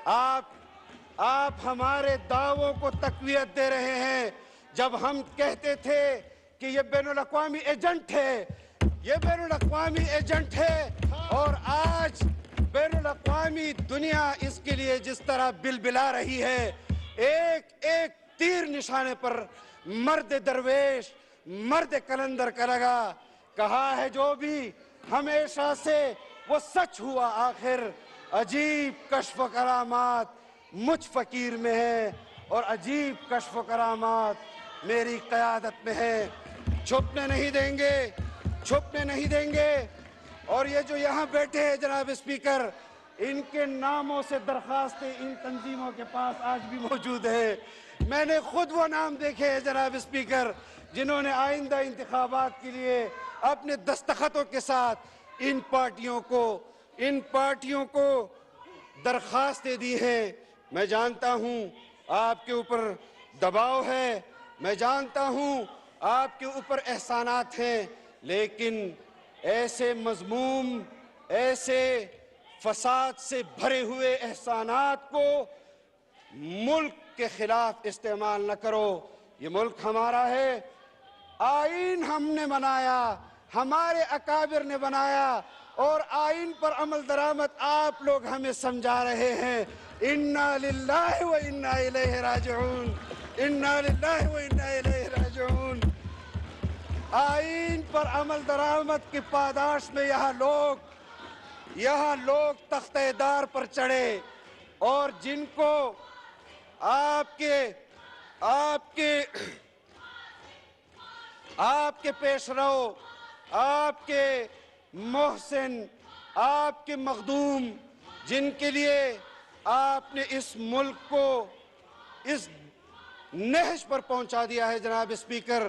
آپ ہمارے دعووں کو تقویت دے رہے ہیں جب ہم کہتے تھے کہ یہ بین الاقوامی ایجنٹ ہے، یہ بین الاقوامی ایجنٹ ہے، اور آج بین الاقوامی دنیا اس کے لیے جس طرح بلبلا رہی ہے، ایک ایک تیر نشانے پر مرد درویش، مرد کلندر کا لگا، کہا ہے جو بھی ہمیشہ سے وہ سچ ہوا آخر، عجیب کشف و کرامات مجھ فقیر میں ہے اور عجیب کشف و کرامات میری قیادت میں ہے۔ چھپنے نہیں دیں گے، چھپنے نہیں دیں گے۔ اور یہ جو یہاں بیٹھے ہیں جناب اسپیکر، ان کے ناموں سے درخواستیں ان تنظیموں کے پاس آج بھی موجود ہے۔ میں نے خود وہ نام دیکھے ہیں جناب اسپیکر جنہوں نے آئندہ انتخابات کے لیے اپنے دستخطوں کے ساتھ ان پارٹیوں کو درخواستیں دی ہیں۔ میں جانتا ہوں آپ کے اوپر دباؤ ہے، میں جانتا ہوں آپ کے اوپر احسانات ہیں، لیکن ایسے مذموم، ایسے فساد سے بھرے ہوئے احسانات کو ملک کے خلاف استعمال نہ کرو۔ یہ ملک ہمارا ہے، آئین ہم نے بنایا، ہمارے اکابر نے بنایا، اور آئین پر عمل درآمد آپ لوگ ہمیں سمجھا رہے ہیں۔ اِنَّا لِلَّهِ وَإِنَّا إِلَيْهِ راجعون، اِنَّا لِلَّهِ وَإِنَّا إِلَيْهِ راجعون۔ آئین پر عمل درآمد کی پاداش میں یہاں لوگ تختہ دار پر چڑھے، اور جن کو آپ کے پیش رو، آپ کے محسن، آپ کے مخدوم، جن کے لیے آپ نے اس ملک کو اس نہج پر پہنچا دیا ہے جناب اسپیکر،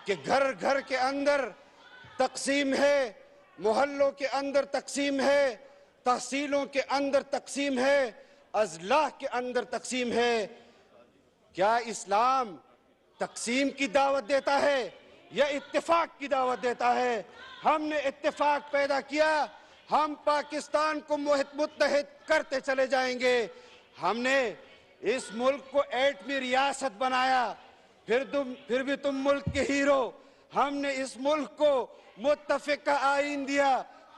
کہ گھر گھر کے اندر تقسیم ہے، محلوں کے اندر تقسیم ہے، تحصیلوں کے اندر تقسیم ہے، اضلاع کے اندر تقسیم ہے۔ کیا اسلام تقسیم کی دعوت دیتا ہے یا اتفاق کی دعوت دیتا ہے؟ ہم نے اتفاق پیدا کیا، ہم پاکستان کو متحد کرتے چلے جائیں گے۔ ہم نے اس ملک کو ایٹمی ریاست بنایا، پھر بھی تم ملک کے ہیرو۔ ہم نے اس ملک کو متفقہ آئین دیا،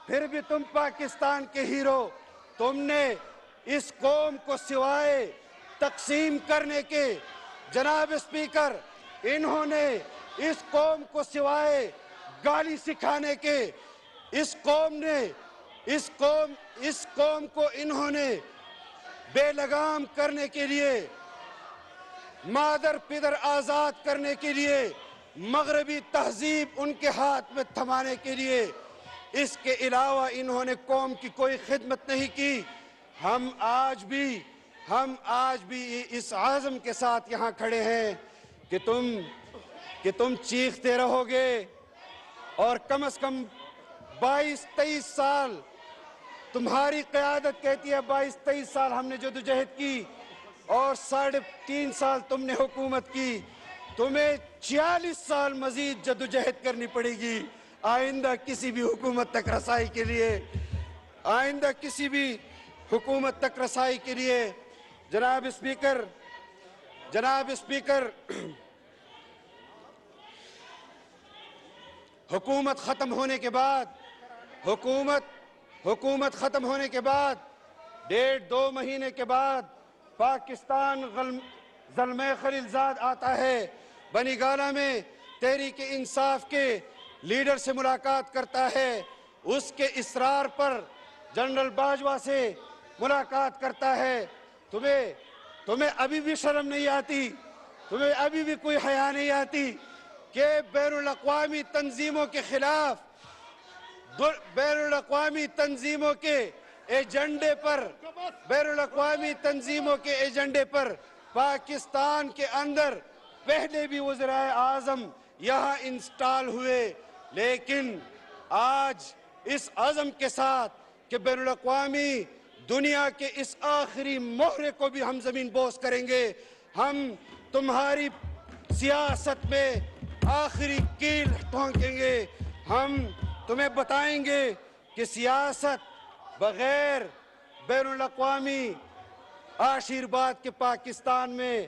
پھر بھی تم پاکستان کے ہیرو۔ تم نے اس قوم کو سوائے تقسیم کرنے کے، جناب اسپیکر، انہوں نے اس قوم کو سوائے گالی سکھانے کے، اس قوم کو انہوں نے بے لگام کرنے کے لیے، مادر پدر آزاد کرنے کے لیے، مغربی تہذیب ان کے ہاتھ میں تھمانے کے لیے، اس کے علاوہ انہوں نے قوم کی کوئی خدمت نہیں کی۔ ہم آج بھی اس عزم کے ساتھ یہاں کھڑے ہیں کہ تم چیختے رہو گے، اور کم از کم 22-23 سال تمہاری قیادت کہتی ہے، 22-23 سال ہم نے جدوجہد کی، اور 3.5 سال تم نے حکومت کی۔ تمہیں 46 سال مزید جدوجہد کرنی پڑے گی آئندہ کسی بھی حکومت تک رسائی کے لیے، آئندہ کسی بھی حکومت تک رسائی کے لیے۔ جناب اسپیکر، حکومت ختم ہونے کے بعد، حکومت ختم ہونے کے بعد 1.5-2 مہینے کے بعد پاکستان زلمے خلیلزاد آتا ہے، بنی گالہ میں تحریک انصاف کے لیڈر سے ملاقات کرتا ہے، اس کے اصرار پر جنرل باجوہ سے ملاقات کرتا ہے۔ تمہیں ابھی بھی شرم نہیں آتی، تمہیں ابھی بھی کوئی حیا نہیں آتی کہ بین الاقوامی تنظیموں کے خلاف، بین الاقوامی تنظیموں کے ایجنڈے پر پاکستان کے اندر پہلے بھی وزرائے اعظم یہاں انسٹال ہوئے، لیکن آج اس عزم کے ساتھ کہ بین الاقوامی دنیا کے اس آخری مہرے کو بھی ہم زمین بوس کریں گے، ہم تمہاری سیاست میں آخری کیل ٹھونکیں گے، ہم تمہیں بتائیں گے کہ سیاست بغیر بین الاقوامی آشیرواد کے پاکستان میں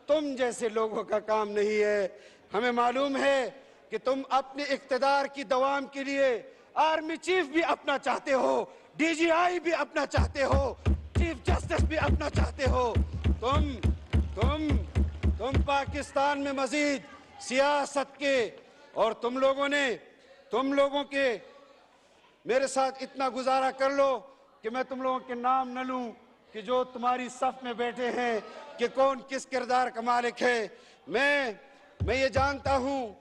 تم جیسے لوگوں کا کام نہیں ہے۔ ہمیں معلوم ہے کہ تم اپنے اقتدار کی دوام کے لیے آرمی چیف بھی اپنا چاہتے ہو، ڈی جی آئی بھی اپنا چاہتے ہو، چیف جسٹس بھی اپنا چاہتے ہو۔ تم پاکستان میں مزید سیاست کے، اور تم لوگوں کے میرے ساتھ اتنا گزارا کر لو کہ میں تم لوگوں کے نام نہ لوں کہ جو تمہاری صف میں بیٹھے ہیں کہ کون کس کردار کا مالک ہے۔ میں یہ جانتا ہوں،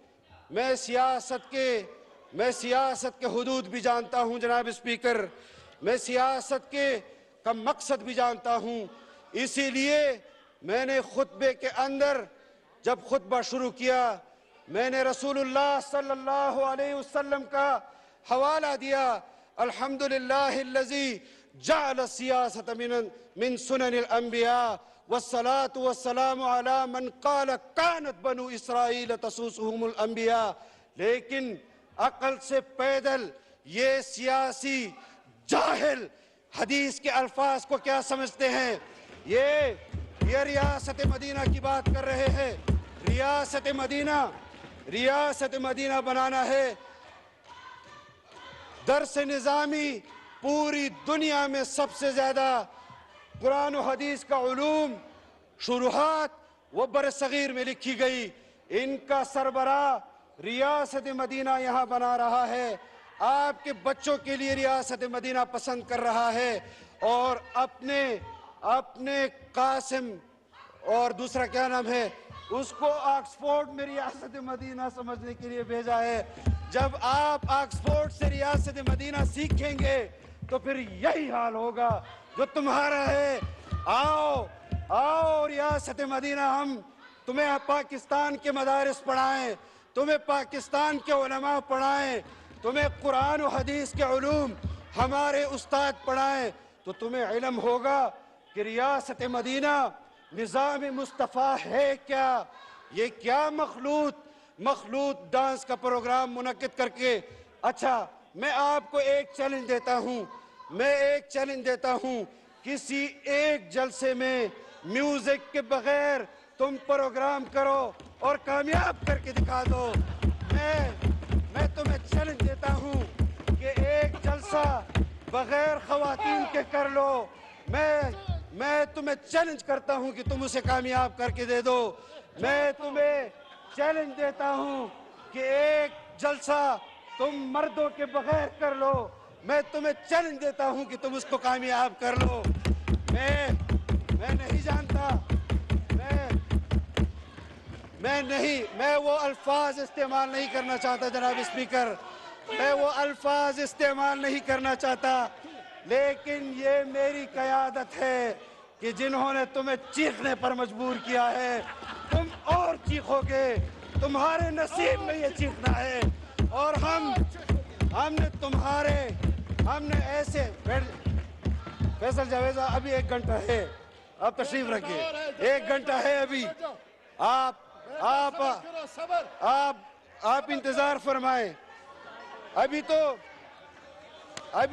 میں سیاست کے حدود بھی جانتا ہوں جناب اسپیکر، میں سیاست کا مقصد بھی جانتا ہوں۔ اسی لیے میں نے خطبے کے اندر جب خطبہ شروع کیا، میں نے رسول اللہ صلی اللہ علیہ وسلم کا حوالہ دیا۔ الحمدللہ الذی جعل السیاست من سنن الانبیاء والصلاة والسلام علی من قال کانت بنو اسرائیل تسوسهم الانبیاء۔ لیکن عقل سے پیدل یہ سیاسی جاہل حدیث کے الفاظ کو کیا سمجھتے ہیں؟ یہ ریاست مدینہ کی بات کر رہے ہیں۔ ریاست مدینہ بنانا ہے۔ درس نظامی پوری دنیا میں سب سے زیادہ قرآن و حدیث کا علوم شروحات وہ برصغیر میں لکھی گئی۔ ان کا سربراہ ریاست مدینہ یہاں بنا رہا ہے، آپ کے بچوں کے لیے ریاست مدینہ پسند کر رہا ہے، اور اپنے قاسم اور دوسرا کیا نام ہے اس کو آکسفورڈ میں ریاست مدینہ سمجھنے کے لیے بھیجا ہے۔ جب آپ آکسفورڈ سے ریاست مدینہ سیکھیں گے تو پھر یہی حال ہوگا جو تمہارا ہے۔ آؤ ریاست مدینہ، ہم تمہیں پاکستان کے مدارس پڑھائیں، تمہیں پاکستان کے علماء پڑھائیں، تمہیں قرآن و حدیث کے علوم ہمارے استاد پڑھائیں، تو تمہیں علم ہوگا کہ ریاست مدینہ نظام مصطفیٰ ہے کیا۔ یہ کیا مخلوط ڈانس کا پروگرام منعقد کر کے۔ اچھا، میں آپ کو ایک چیلنج دیتا ہوں، کسی ایک جلسے میں میوزک کے بغیر تم پروگرام کرو اور کامیاب کر کے دکھا دو۔ میں تمہیں چیلنج دیتا ہوں کہ ایک جلسہ بغیر خواتین کے کر لو۔ میں تمہیں چیلنج کرتا ہوں کہ تم اسے کامیاب کر کے دے دو۔ میں تمہیں چیلنج دیتا ہوں کہ ایک جلسہ تم مردوں کے بغیر کر لو۔ میں تمہیں چیلنج دیتا ہوں کہ تم اس کو کامیاب کر لو۔ میں نہیں جانتا، میں وہ الفاظ استعمال نہیں کرنا چاہتا جناب اسپیکر، میں وہ الفاظ استعمال نہیں کرنا چاہتا، لیکن یہ میری قیادت ہے کہ جنہوں نے تمہیں چیخنے پر مجبور کیا ہے، تم اور چیخو گے، تمہارے نصیب میں یہ چیخنا ہے۔ اور ہم نے ایسے فیصل جاوید صاحب، ابھی 1 گھنٹہ ہے، آپ تشریف رکھیے، 1 گھنٹہ ہے ابھی، آپ انتظار فرمائیں۔ ابھی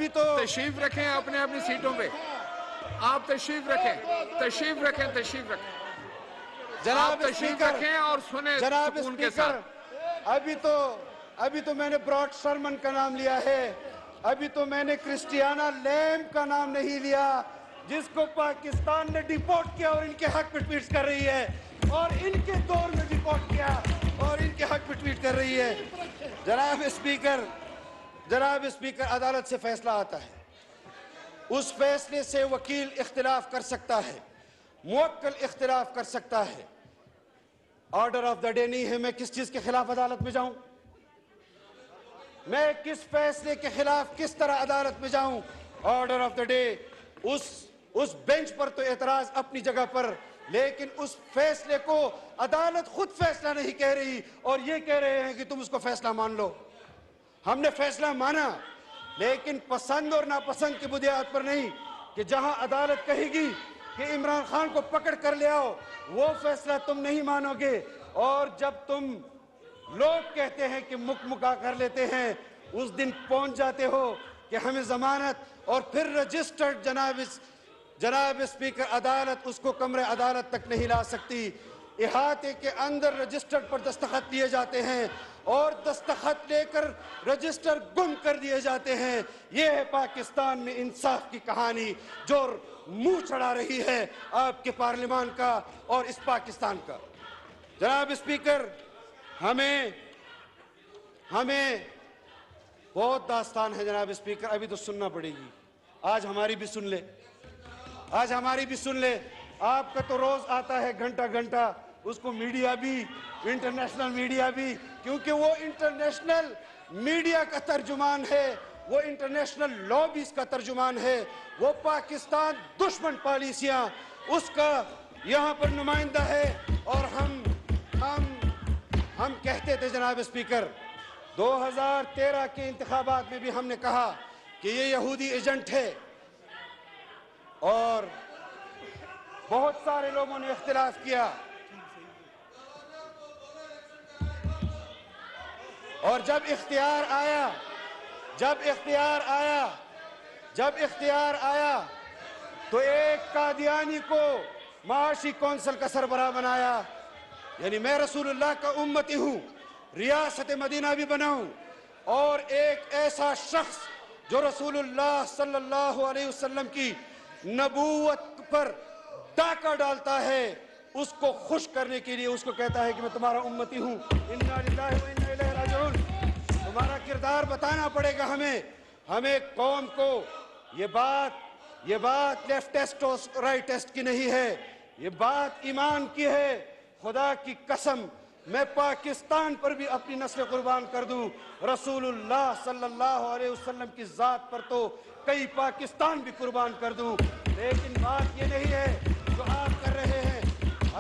تو تشریف رکھیں اپنی سیٹوں پہ، آپ تشریف رکھیں جناب تشریف رکھیں اور سنیں جناب سکون کے اسپیکر، ساتھ۔ ابھی تو میں نے براڈ شرمن کا نام لیا ہے، ابھی تو میں نے کرسٹیانا لیمب کا نام نہیں لیا، جس کو پاکستان نے ڈیپورٹ کیا اور ان کے حق پہ ٹویٹس کر رہی ہے، اور ان کے دور میں ڈیپورٹ کیا اور ان کے حق پہ ٹویٹ کر رہی ہے۔ جناب اسپیکر، عدالت سے فیصلہ آتا ہے، اس فیصلے سے وکیل اختلاف کر سکتا ہے، موکل اختلاف کر سکتا ہے۔ آرڈر آف دا ڈے نہیں ہے، میں کس چیز کے خلاف عدالت میں جاؤں؟ میں کس فیصلے کے خلاف کس طرح عدالت میں جاؤں؟ آرڈر آف دا ڈے، اس بینچ پر تو اعتراض اپنی جگہ پر، لیکن اس فیصلے کو عدالت خود فیصلہ نہیں کہہ رہی اور یہ کہہ رہے ہیں کہ تم اس کو فیصلہ مان لو۔ ہم نے فیصلہ مانا، لیکن پسند اور ناپسند کی بنیاد پر نہیں، کہ جہاں عدالت کہے گی کہ عمران خان کو پکڑ کر لے آؤ، وہ فیصلہ تم نہیں مانو گے۔ اور جب تم لوگ کہتے ہیں کہ مکا کر لیتے ہیں، اس دن پہنچ جاتے ہو کہ ہمیں ضمانت اور پھر جناب اسپیکر عدالت اس کو کمرے عدالت تک نہیں لا سکتی. احاطے کے اندر رجسٹر پر دستخط لیے جاتے ہیں اور دستخط لے کر رجسٹر گم کر دیے جاتے ہیں. یہ ہے پاکستان میں انصاف کی کہانی جو منہ چڑھا رہی ہے آپ کے پارلیمان کا اور اس پاکستان کا. جناب اسپیکر، ہمیں بہت داستان ہے جناب اسپیکر، ابھی تو سننا پڑے گی. آج ہماری بھی سن لے. آپ کا تو روز آتا ہے گھنٹہ گھنٹہ، اس کو میڈیا بھی، انٹرنیشنل میڈیا بھی، کیونکہ وہ انٹرنیشنل میڈیا کا ترجمان ہے، وہ انٹرنیشنل لابیز کا ترجمان ہے، وہ پاکستان دشمن پالیسیاں اس کا یہاں پر نمائندہ ہے. اور ہم کہتے تھے جناب اسپیکر، 2013 کے انتخابات میں بھی ہم نے کہا کہ یہ یہودی ایجنٹ ہے، اور بہت سارے لوگوں نے اختلاف کیا. اور جب اختیار آیا تو ایک قادیانی کو معاشی کونسل کا سربراہ بنایا. یعنی میں رسول اللہ کا امتی ہوں، ریاست مدینہ بھی بناؤں، اور ایک ایسا شخص جو رسول اللہ صلی اللہ علیہ وسلم کی نبوت پر ڈاکہ ڈالتا ہے، اس کو خوش کرنے کے لیے اس کو کہتا ہے کہ میں تمہارا امتی ہوں. انا للہ و انا الیہ راجعون. تمہارا کردار بتانا پڑے گا ہمیں قوم کو. یہ بات لیفٹسٹ اور رائٹسٹ کی نہیں ہے، یہ بات ایمان کی ہے. خدا کی قسم، میں پاکستان پر بھی اپنی نسل قربان کر دوں، رسول اللہ صلی اللہ علیہ وسلم کی ذات پر تو کئی پاکستان بھی قربان کر دوں. لیکن بات یہ نہیں ہے جو آپ کر رہے ہیں.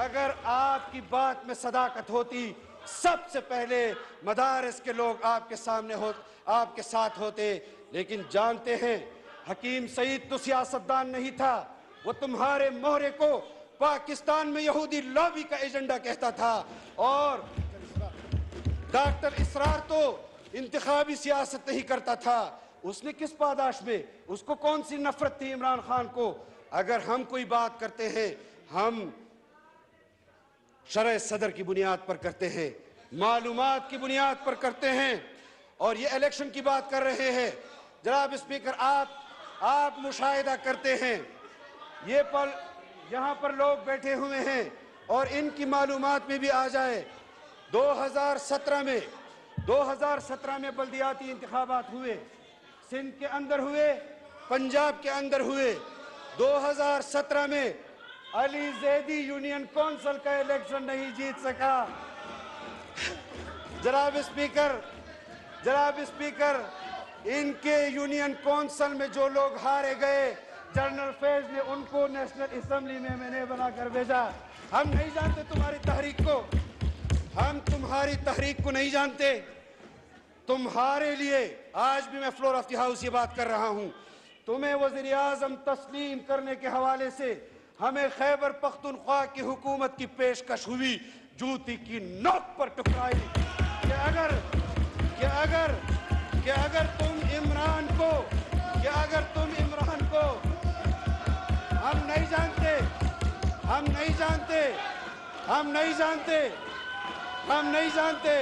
اگر آپ کی بات میں صداقت ہوتی، سب سے پہلے مدارس کے لوگ آپ کے ساتھ ہوتے. لیکن جانتے ہیں حکیم سعید تو سیاستدان نہیں تھا، وہ تمہارے مہرے کو پاکستان میں یہودی لابی کا ایجنڈا کہتا تھا. اور ڈاکٹر اسرار تو انتخابی سیاست نہیں کرتا تھا. اس نے کس پاداش میں، اس کو کون سی نفرت تھی عمران خان کو؟ اگر ہم کوئی بات کرتے ہیں، ہم شرع صدر کی بنیاد پر کرتے ہیں، معلومات کی بنیاد پر کرتے ہیں. اور یہ الیکشن کی بات کر رہے ہیں جناب اسپیکر، آپ مشاہدہ کرتے ہیں، یہاں پر لوگ بیٹھے ہوئے ہیں اور ان کی معلومات میں بھی آ جائے. 2017 میں بلدیاتی انتخابات ہوئے، سندھ کے اندر ہوئے، پنجاب کے اندر ہوئے. 2017 میں علی زیدی یونین کونسل کا الیکشن نہیں جیت سکا. جناب اسپیکر، ان کے یونین کونسل میں جو لوگ ہارے گئے، جنرل فیض نے ان کو نیشنل اسمبلی میں نے بنا کر بھیجا. ہم نہیں جانتے تمہاری تحریک کو نہیں جانتے. تمہارے لیے آج بھی میں فلور آف دی ہاؤس یہ بات کر رہا ہوں. تمہیں وزیر اعظم تسلیم کرنے کے حوالے سے ہمیں خیبر پختونخوا کی حکومت کی پیشکش ہوئی، جوتی کی نوک پر ٹکرائی کہ اگر تم عمران کو ہم نہیں جانتے.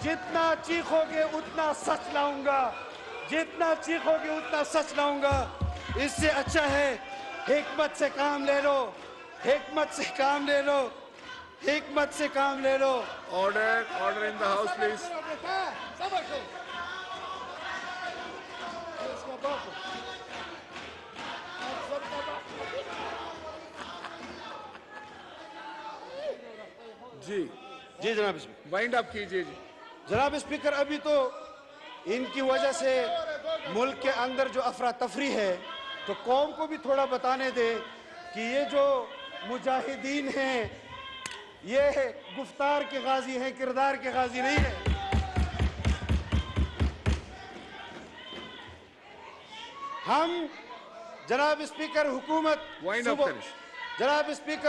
جتنا چیخو گے اتنا سچ لاؤں گا. اس سے اچھا ہے حکمت سے کام لے لو. Order in the house, please. جی جناب اسپیکر. وائنڈ اپ کیجیے. جی جناب اسپیکر، ابھی تو ان کی وجہ سے ملک کے اندر جو افراتفری ہے، تو قوم کو بھی تھوڑا بتانے دے کہ یہ جو مجاہدین ہیں یہ گفتار کے غازی ہیں، کردار کے غازی نہیں ہیں. ہم جناب اسپیکر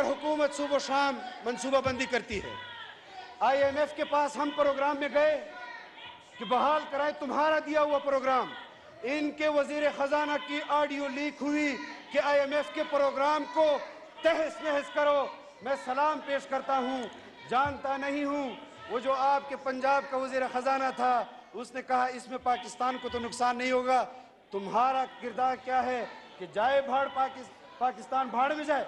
حکومت صبح و شام منصوبہ بندی کرتی ہے. IMF کے پاس ہم پروگرام میں گئے کہ بحال کرائے تمہارا دیا ہوا پروگرام. ان کے وزیر خزانہ کی آڈیو لیک ہوئی کہ IMF کے پروگرام کو تہس نہس کرو. میں سلام پیش کرتا ہوں. جانتا نہیں ہوں وہ جو آپ کے پنجاب کا وزیر خزانہ تھا اس نے کہا اس میں پاکستان کو تو نقصان نہیں ہوگا. تمہارا کردار کیا ہے کہ جائے بھاڑ پاکستان بھاڑ میں جائے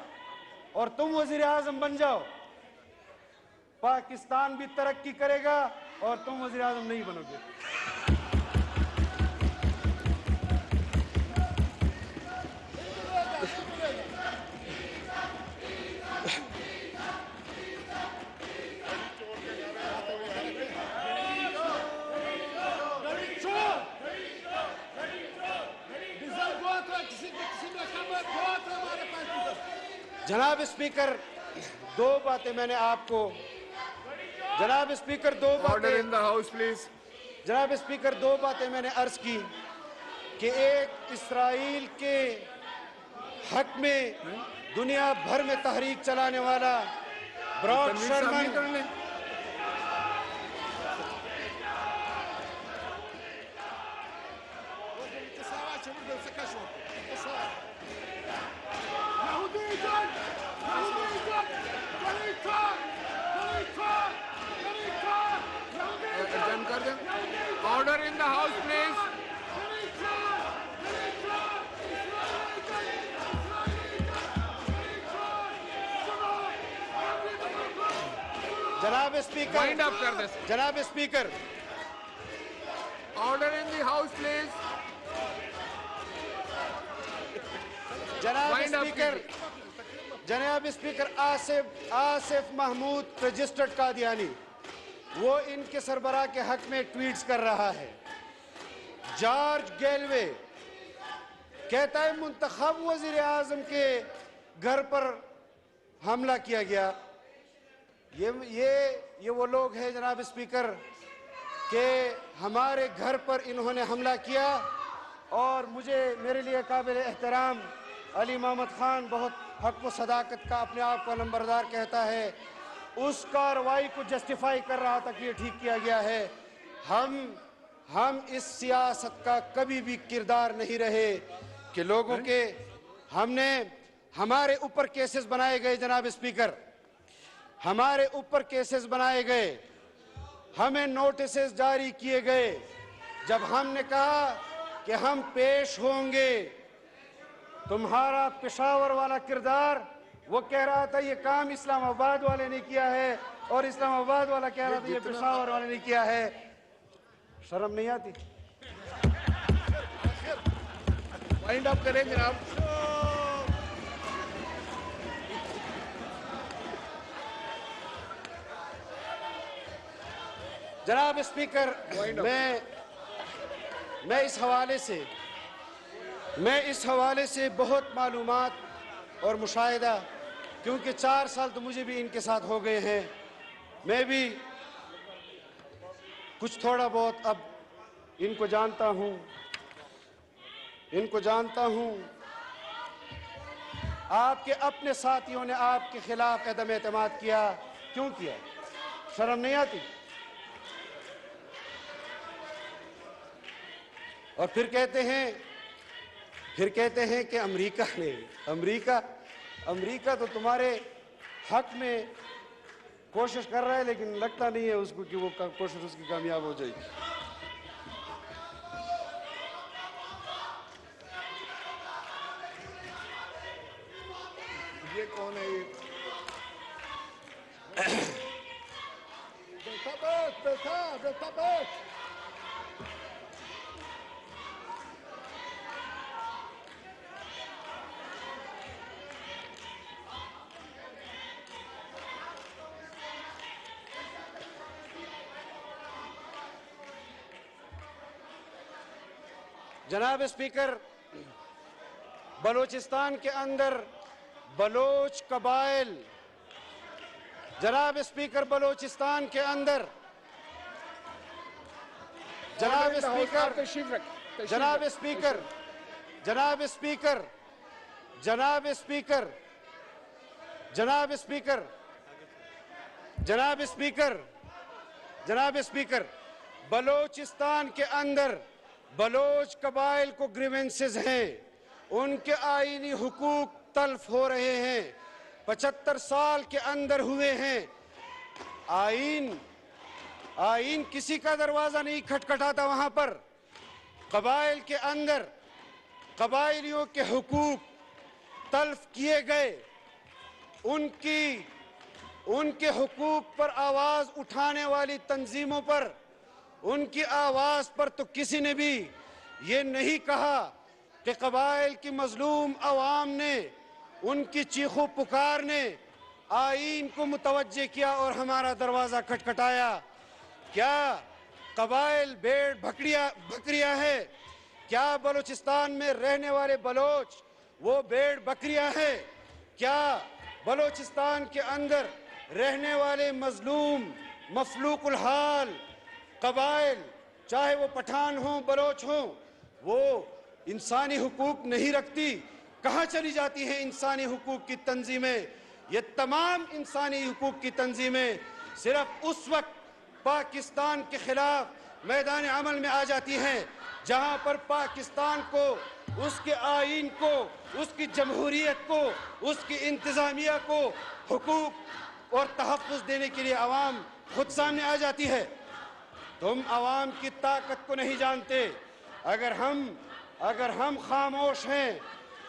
اور تم وزیر اعظم بن جاؤ. پاکستان بھی ترقی کرے گا اور تم وزیر اعظم نہیں بنو گے. جناب اسپیکر دو باتیں میں نے آپ کو جناب speaker Order in the House, please. جناب اسپیکر دو باتیں میں نے عرض کی کہ ایک اسرائیل کے حق میں دنیا بھر میں تحریک چلانے والا براڈ تنویر شرمن سامنے کر لیں. Adjourn کر دیں. Order in the House, please. جناب اسپیکر Wind up کر دیں. جناب speaker Order in the House, please. جناب Wind up اسپیکر جناب اسپیکر آصف محمود رجسٹرڈ قادیانی وہ ان کے سربراہ کے حق میں ٹویٹس کر رہا ہے. جارج گیلوے کہتا ہے منتخب وزیر اعظم کے گھر پر حملہ کیا گیا. یہ وہ لوگ ہیں جناب اسپیکر کہ ہمارے گھر پر انہوں نے حملہ کیا. اور میرے لیے قابل احترام علی محمد خان بہت حق و صداقت کا اپنے آپ کو نمبردار کہتا ہے. اس کارروائی کو جسٹیفائی کر رہا تھا کہ یہ ٹھیک کیا گیا ہے. ہم اس سیاست کا کبھی بھی کردار نہیں رہے کہ لوگوں کے ہمارے اوپر کیسز بنائے گئے. جناب اسپیکر ہمارے اوپر کیسز بنائے گئے, ہمیں نوٹسز جاری کیے گئے. جب ہم نے کہا کہ ہم پیش ہوں گے, تمہارا پشاور والا کردار وہ کہہ رہا تھا یہ کام اسلام آباد والے نے کیا ہے اور اسلام آباد والا کہہ رہا تھا یہ پشاور والے نے کیا ہے. شرم نہیں آتی؟ Wind up کریں جناب. جناب اسپیکر میں اس حوالے سے بہت معلومات اور مشاہدہ, کیونکہ 4 سال تو مجھے بھی ان کے ساتھ ہو گئے ہیں, میں بھی کچھ تھوڑا بہت اب ان کو جانتا ہوں. آپ کے اپنے ساتھیوں نے آپ کے خلاف عدم اعتماد کیا. کیوں کیا؟ شرم نہیں آتی؟ اور پھر کہتے ہیں کہ امریکہ تو تمہارے حق میں کوشش کر رہا ہے لیکن لگتا نہیں ہے اس کو کہ وہ کوشش اس کی کامیاب ہو جائے گی. یہ کون ہے؟ جناب اسپیکر بلوچستان کے اندر بلوچ قبائل جناب اسپیکر بلوچستان کے اندر جناب اسپیکر جناب اسپیکر جناب اسپیکر جناب اسپیکر جناب اسپیکر جناب اسپیکر جناب اسپیکر بلوچستان کے اندر بلوچ قبائل کو گریونسز ہیں، ان کے آئینی حقوق تلف ہو رہے ہیں، 75 سال کے اندر ہوئے ہیں۔ آئین کسی کا دروازہ نہیں کھٹکھٹاتا وہاں پر۔ قبائل کے اندر قبائلیوں کے حقوق تلف کیے گئے، ان کے حقوق پر آواز اٹھانے والی تنظیموں پر، ان کی آواز پر تو کسی نے بھی یہ نہیں کہا کہ قبائل کی مظلوم عوام نے ان کی چیخ و پکار نے آئین کو متوجہ کیا اور ہمارا دروازہ کھٹکھٹایا۔ کیا قبائل بھیڑ بکریاں ہے؟ کیا بلوچستان میں رہنے والے بلوچ وہ بھیڑ بکریاں ہیں؟ کیا بلوچستان کے اندر رہنے والے مظلوم مفلوق الحال قبائل، چاہے وہ پٹھان ہوں بلوچ ہوں، وہ انسانی حقوق نہیں رکھتی؟ کہاں چلی جاتی ہیں انسانی حقوق کی تنظیمیں؟ یہ تمام انسانی حقوق کی تنظیمیں صرف اس وقت پاکستان کے خلاف میدان عمل میں آ جاتی ہیں جہاں پر پاکستان کو، اس کے آئین کو، اس کی جمہوریت کو، اس کی انتظامیہ کو حقوق اور تحفظ دینے کے لیے عوام خود سامنے آ جاتی ہے۔ تم عوام کی طاقت کو نہیں جانتے۔ اگر ہم خاموش ہیں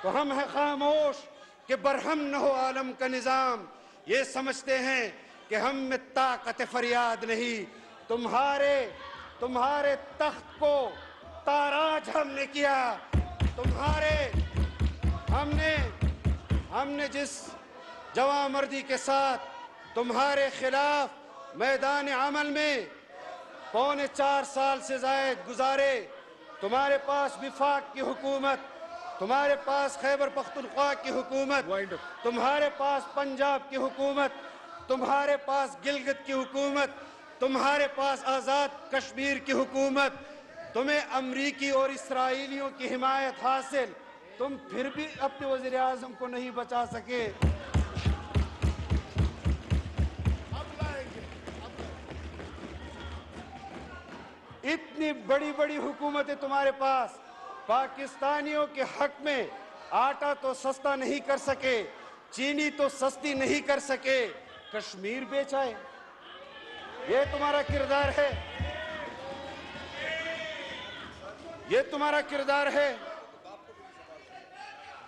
تو ہم ہیں خاموش کہ برہم نہ ہو عالم کا نظام۔ یہ سمجھتے ہیں کہ ہم میں طاقت فریاد نہیں۔ تمہارے تخت کو تاراج ہم نے کیا۔ ہم نے جس جواں مردی کے ساتھ تمہارے خلاف میدان عمل میں 4.25 سال سے زائد گزارے، تمہارے پاس وفاق کی حکومت، تمہارے پاس خیبر پختونخوا کی حکومت، تمہارے پاس پنجاب کی حکومت، تمہارے پاس گلگت کی حکومت، تمہارے پاس آزاد کشمیر کی حکومت، تمہیں امریکی اور اسرائیلیوں کی حمایت حاصل، تم پھر بھی اپنے وزیر اعظم کو نہیں بچا سکے۔ اتنی بڑی بڑی حکومتیں تمہارے پاس، پاکستانیوں کے حق میں آٹا تو سستا نہیں کر سکے، چینی تو سستی نہیں کر سکے، کشمیر بیچائے۔ یہ تمہارا کردار ہے، یہ تمہارا کردار ہے۔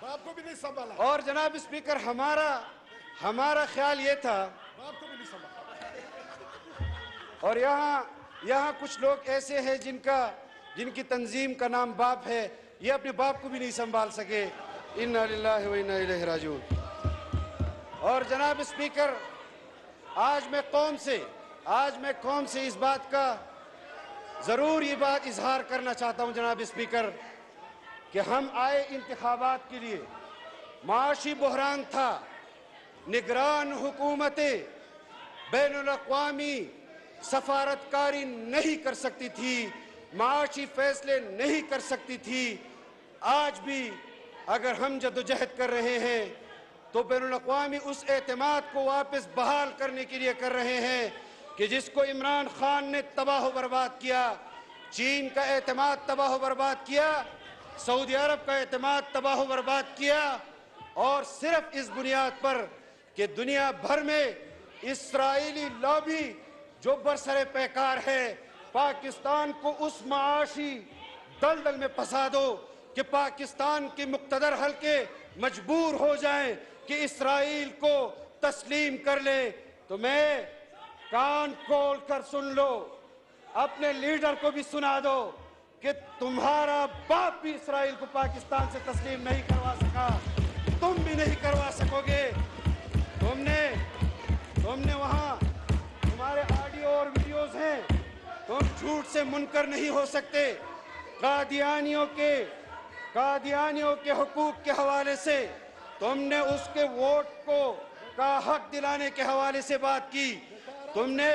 باپ کو بھی نہیں سنبھالا، اور جناب اسپیکر، ہمارا خیال یہ تھا، باپ کو بھی نہیں سنبھالا۔ اور یہاں کچھ لوگ ایسے ہیں جن کی تنظیم کا نام باپ ہے، یہ اپنے باپ کو بھی نہیں سنبھال سکے۔ انا للہ و انا الیہ راجعون۔ اور جناب اسپیکر، آج میں قوم سے اس بات کا ضرور یہ بات اظہار کرنا چاہتا ہوں جناب اسپیکر، کہ ہم آئے انتخابات کے لیے، معاشی بحران تھا، نگران حکومتیں بین الاقوامی سفارتکاری نہیں کر سکتی تھی، معاشی فیصلے نہیں کر سکتی تھی۔ آج بھی اگر ہم جدوجہد کر رہے ہیں تو بین الاقوامی اس اعتماد کو واپس بحال کرنے کے لیے کر رہے ہیں کہ جس کو عمران خان نے تباہ و برباد کیا۔ چین کا اعتماد تباہ و برباد کیا، سعودی عرب کا اعتماد تباہ و برباد کیا، اور صرف اس بنیاد پر کہ دنیا بھر میں اسرائیلی لابی جو برسر پیکار ہے، پاکستان کو اس معاشی دلدل میں پھنسا دو کہ پاکستان کے مقتدر حلقے مجبور ہو جائیں کہ اسرائیل کو تسلیم کر لیں۔ تو میں کان کھول کر سن لو، اپنے لیڈر کو بھی سنا دو کہ تمہارا باپ بھی اسرائیل کو پاکستان سے تسلیم نہیں کروا سکا، تم بھی نہیں کروا سکو گے۔ تم نے وہاں تمہارے آڈیو اور ویڈیوز ہیں، تم جھوٹ سے منکر نہیں ہو سکتے۔ قادیانیوں کے حقوق کے حوالے سے تم نے اس کے ووٹ کا حق دلانے کے حوالے سے بات کی، تم نے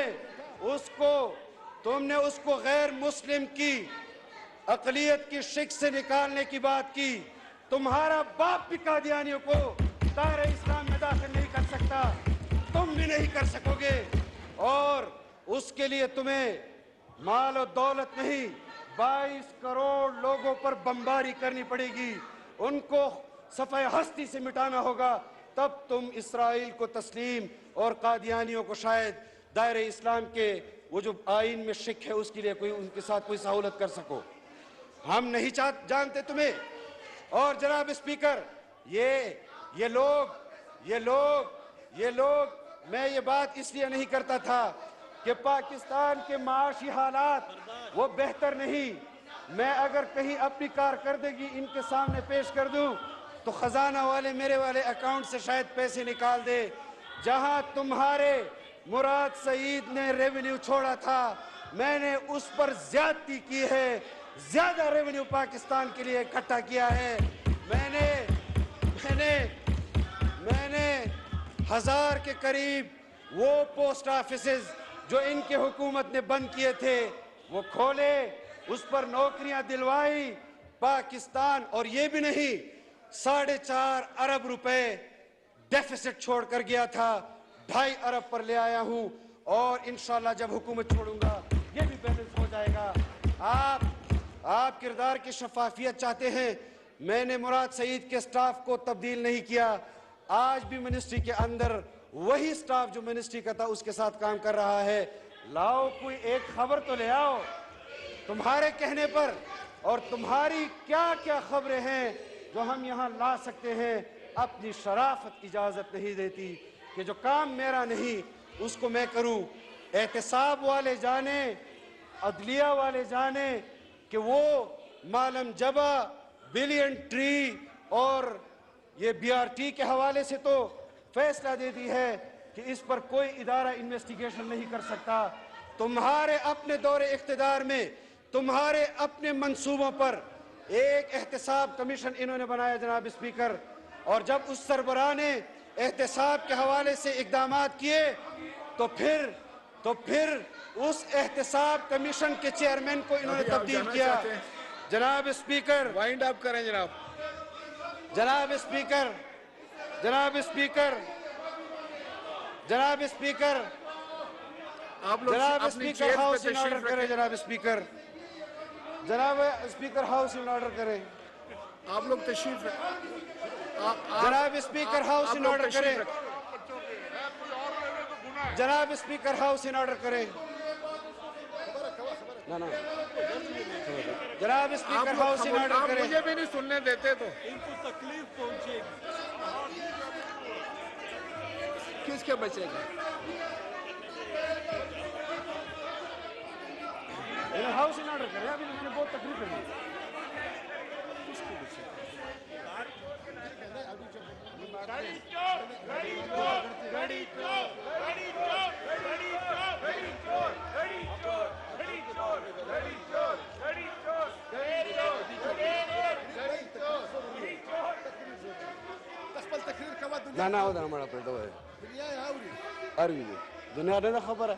اس کو غیر مسلم کی اقلیت کی شک سے نکالنے کی بات کی۔ تمہارا باپ بھی قادیانیوں کو دائرہ اسلام میں داخل نہیں کر سکتا، تم بھی نہیں کر سکو گے، اور اس کے لیے تمہیں مال و دولت نہیں، 22 کروڑ لوگوں پر بمباری کرنی پڑے گی، ان کو صفحہ ہستی سے مٹانا ہوگا، تب تم اسرائیل کو تسلیم اور قادیانیوں کو شاید دائرہ اسلام کے وہ جو آئین میں شک ہے اس کے لیے کوئی ان کے ساتھ کوئی سہولت کر سکو۔ ہم نہیں جانتے تمہیں۔ اور جناب اسپیکر، یہ لوگ میں یہ بات اس لیے نہیں کرتا تھا کہ پاکستان کے معاشی حالات وہ بہتر نہیں، میں اگر کہیں اپنی کارکردگی ان کے سامنے پیش کر دوں تو خزانہ والے میرے والے اکاؤنٹ سے شاید پیسے نکال دے۔ جہاں تمہارے مراد سعید نے ریونیو چھوڑا تھا، میں نے اس پر زیادتی کی ہے، زیادہ ریونیو پاکستان کے لیے اکٹھا کیا ہے۔ میں نے 1000 کے قریب وہ پوسٹ آفیسز جو ان کے حکومت نے بند کیے تھے وہ کھولے، اس پر نوکریاں دلوائی پاکستان، اور یہ بھی نہیں 4.5 ارب روپے ڈیفیسٹ چھوڑ کر گیا تھا، 2.5 ارب پر لے آیا ہوں، اور انشاءاللہ جب حکومت چھوڑوں گا یہ بھی بیلنس ہو جائے گا۔ آپ کردار کی شفافیت چاہتے ہیں، میں نے مراد سعید کے سٹاف کو تبدیل نہیں کیا، آج بھی منسٹری کے اندر وہی سٹاف جو منسٹری کا تھا اس کے ساتھ کام کر رہا ہے۔ لاؤ کوئی ایک خبر تو لے آؤ تمہارے کہنے پر، اور تمہاری کیا کیا خبریں ہیں جو ہم یہاں لا سکتے ہیں۔ اپنی شرافت اجازت نہیں دیتی کہ جو کام میرا نہیں اس کو میں کروں۔ احتساب والے جانے، عدلیہ والے جانے کہ وہ مالم جبا، بلین ٹری اور یہ بی آر ٹی کے حوالے سے تو فیصلہ دیتی ہے کہ اس پر کوئی ادارہ انویسٹیگیشن نہیں کر سکتا۔ تمہارے اپنے دور اقتدار میں تمہارے اپنے منصوبوں پر ایک احتساب کمیشن انہوں نے بنایا جناب اسپیکر، اور جب اس سربراہ نے احتساب کے حوالے سے اقدامات کیے تو پھر اس احتساب کمیشن کے چیئرمین کو انہوں نے تبدیل کیا۔ جناب اسپیکر، وائنڈ اپ کریں جناب۔ جناب اسپیکر، جناب اسپیکر، جناب اسپیکر، آپ لوگ جناب اپنی اسپیکر چیئر پہ ہاؤس ان تشریف آرڈر کریں، رکھیں۔ جناب اسپیکر، جناب اسپیکر ہاؤس ان آرڈر کریں، آپ لوگ تشریف رکھیں۔ جناب اسپیکر ہاؤس ان آرڈر کریں، جناب اسپیکر ہاؤس ان آرڈر کریں، جناب اسپیکر ہاؤس ان آرڈر آپ کریں۔ مجھے بھی نہیں سننے دیتے تو تکلیف پہنچے گی۔ کس کے بچے گا؟ ہاؤس ان آرڈر کریں، ابھی میں نے بہت تکلیف کر دی۔ نا ہوتا ہمارا پلٹو ہے، دنیا نے خبر ہے۔